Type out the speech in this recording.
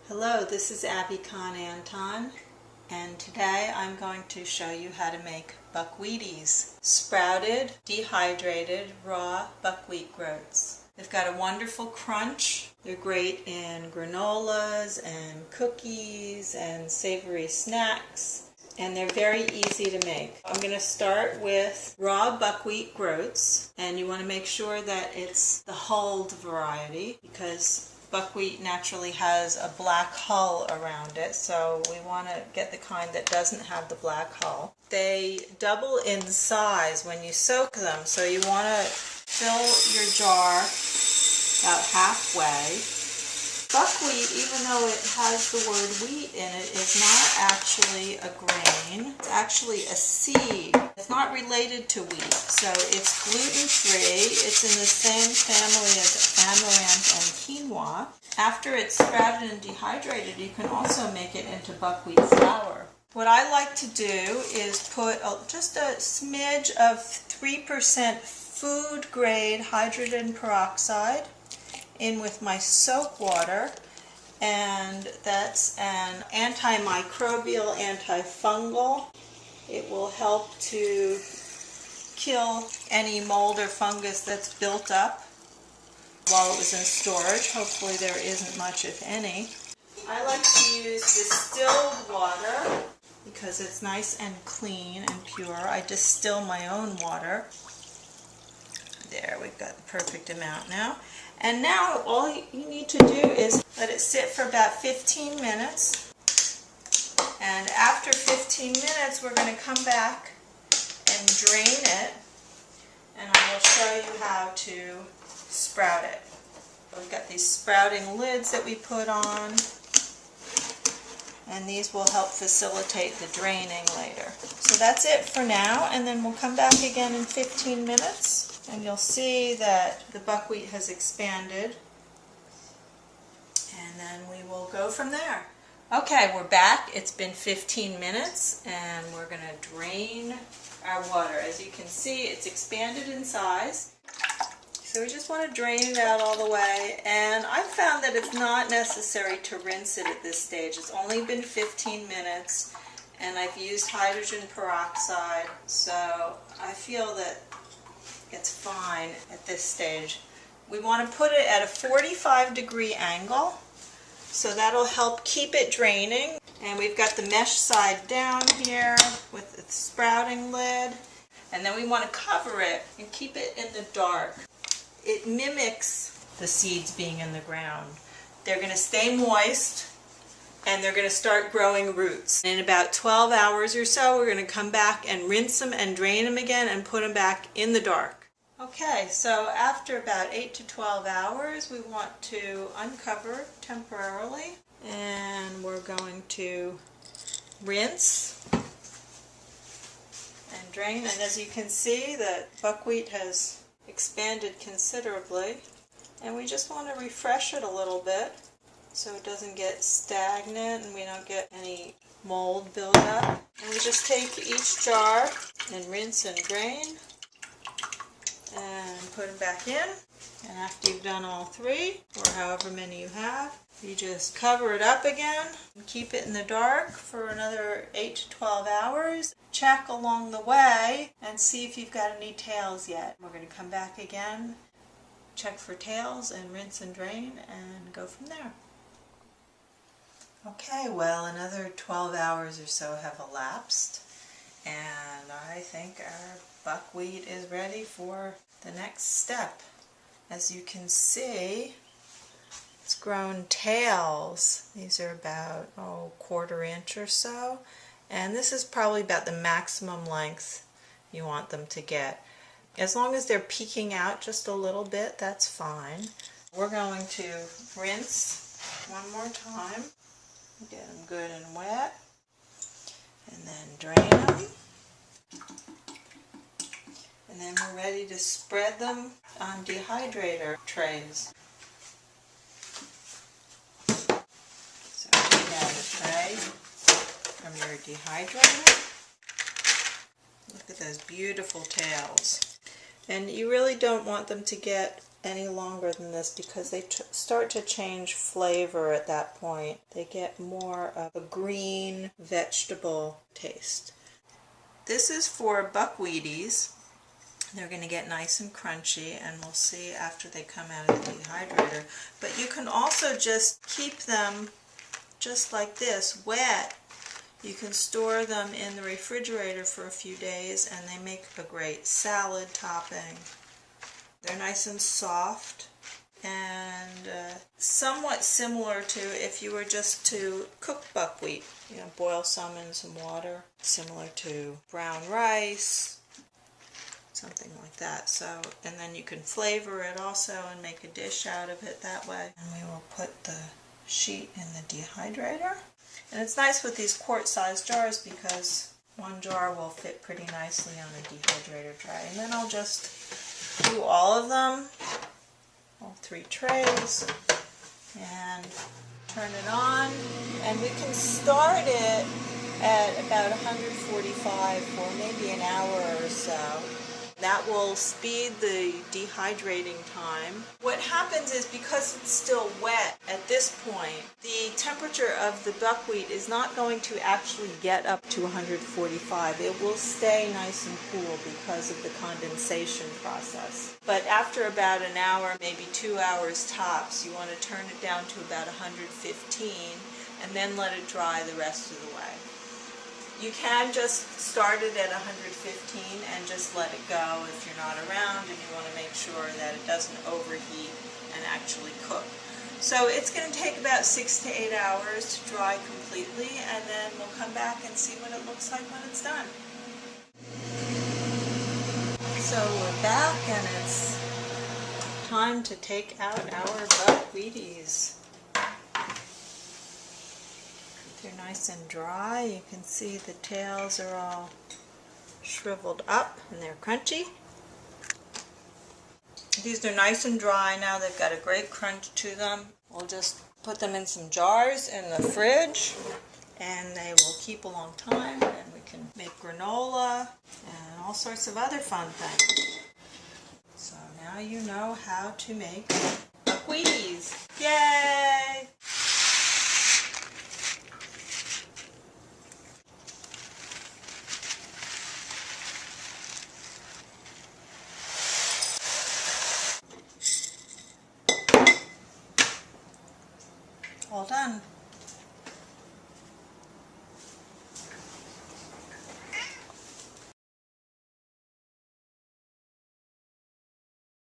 Hello, this is Abby Cahn Anton, and today I'm going to show you how to make buckwheaties, sprouted, dehydrated, raw buckwheat groats. They've got a wonderful crunch. They're great in granolas and cookies and savory snacks, and they're very easy to make. I'm going to start with raw buckwheat groats, and you want to make sure that it's the hulled variety because buckwheat naturally has a black hull around it, so we want to get the kind that doesn't have the black hull. They double in size when you soak them, so you want to fill your jar about halfway. Buckwheat, even though it has the word wheat in it, is not actually a grain. It's actually a seed. It's not related to wheat, so it's gluten-free. It's in the same family as amaranth and quinoa. After it's sprouted and dehydrated, you can also make it into buckwheat flour. What I like to do is put just a smidge of 3% food-grade hydrogen peroxide in with my soap water, and that's an antimicrobial, antifungal. It will help to kill any mold or fungus that's built up while it was in storage. Hopefully there isn't much, if any. I like to use distilled water because it's nice and clean and pure. I distill my own water. There, we've got the perfect amount now. And now all you need to do is let it sit for about 15 minutes. And after 15 minutes, we're going to come back and drain it. And I will show you how to sprout it. We've got these sprouting lids that we put on. And these will help facilitate the draining later. So that's it for now, and then we'll come back again in 15 minutes. And you'll see that the buckwheat has expanded, and then we will go from there. Okay, we're back. It's been 15 minutes, and we're going to drain our water. As you can see, it's expanded in size. So we just want to drain it out all the way, and I found that it's not necessary to rinse it at this stage. It's only been 15 minutes, and I've used hydrogen peroxide, so I feel that it's fine at this stage. We want to put it at a 45-degree angle, so that'll help keep it draining. And we've got the mesh side down here with the sprouting lid, and then we want to cover it and keep it in the dark. It mimics the seeds being in the ground. They're going to stay moist, and they're going to start growing roots. In about 12 hours or so, we're going to come back and rinse them and drain them again and put them back in the dark. Okay, so after about 8 to 12 hours, we want to uncover temporarily, and we're going to rinse and drain. And as you can see, the buckwheat has expanded considerably, and we just want to refresh it a little bit so it doesn't get stagnant and we don't get any mold buildup. And we just take each jar and rinse and drain and put them back in. And after you've done all three, or however many you have, you just cover it up again and keep it in the dark for another 8 to 12 hours. Check along the way and see if you've got any tails yet. We're going to come back again, check for tails, and rinse and drain and go from there. Okay, well, another 12 hours or so have elapsed, and I think our buckwheat is ready for the next step. As you can see, it's grown tails. These are about a quarter inch or so, and this is probably about the maximum length you want them to get. As long as they're peeking out just a little bit, that's fine. We're going to rinse one more time, get them good and wet, and then drain them. And then we're ready to spread them on dehydrator trays. So take out a tray from your dehydrator. Look at those beautiful tails. And you really don't want them to get any longer than this because they start to change flavor at that point. They get more of a green vegetable taste. This is for buckwheaties. They're going to get nice and crunchy, and we'll see after they come out of the dehydrator. But you can also just keep them just like this, wet. You can store them in the refrigerator for a few days and they make a great salad topping. They're nice and soft and somewhat similar to if you were just to cook buckwheat. You know, boil some in some water, similar to brown rice, something like that. So, and then you can flavor it also and make a dish out of it that way. And we will put the sheet in the dehydrator. And it's nice with these quart-sized jars because one jar will fit pretty nicely on a dehydrator tray. And then I'll just do all of them, all 3 trays, and turn it on. And we can start it at about 145 for maybe an hour or so. That will speed the dehydrating time. What happens is because it's still wet at this point, the temperature of the buckwheat is not going to actually get up to 145. It will stay nice and cool because of the condensation process. But after about an hour, maybe 2 hours tops, you want to turn it down to about 115 and then let it dry the rest of the way. You can just start it at 115 and just let it go if you're not around and you want to make sure that it doesn't overheat and actually cook. So it's going to take about 6 to 8 hours to dry completely, and then we'll come back and see what it looks like when it's done. So we're back and it's time to take out our buckwheaties. They're nice and dry. You can see the tails are all shriveled up and they're crunchy. These are nice and dry now. They've got a great crunch to them. We'll just put them in some jars in the fridge and they will keep a long time, and we can make granola and all sorts of other fun things. So now you know how to make buckwheaties. Yay! All done.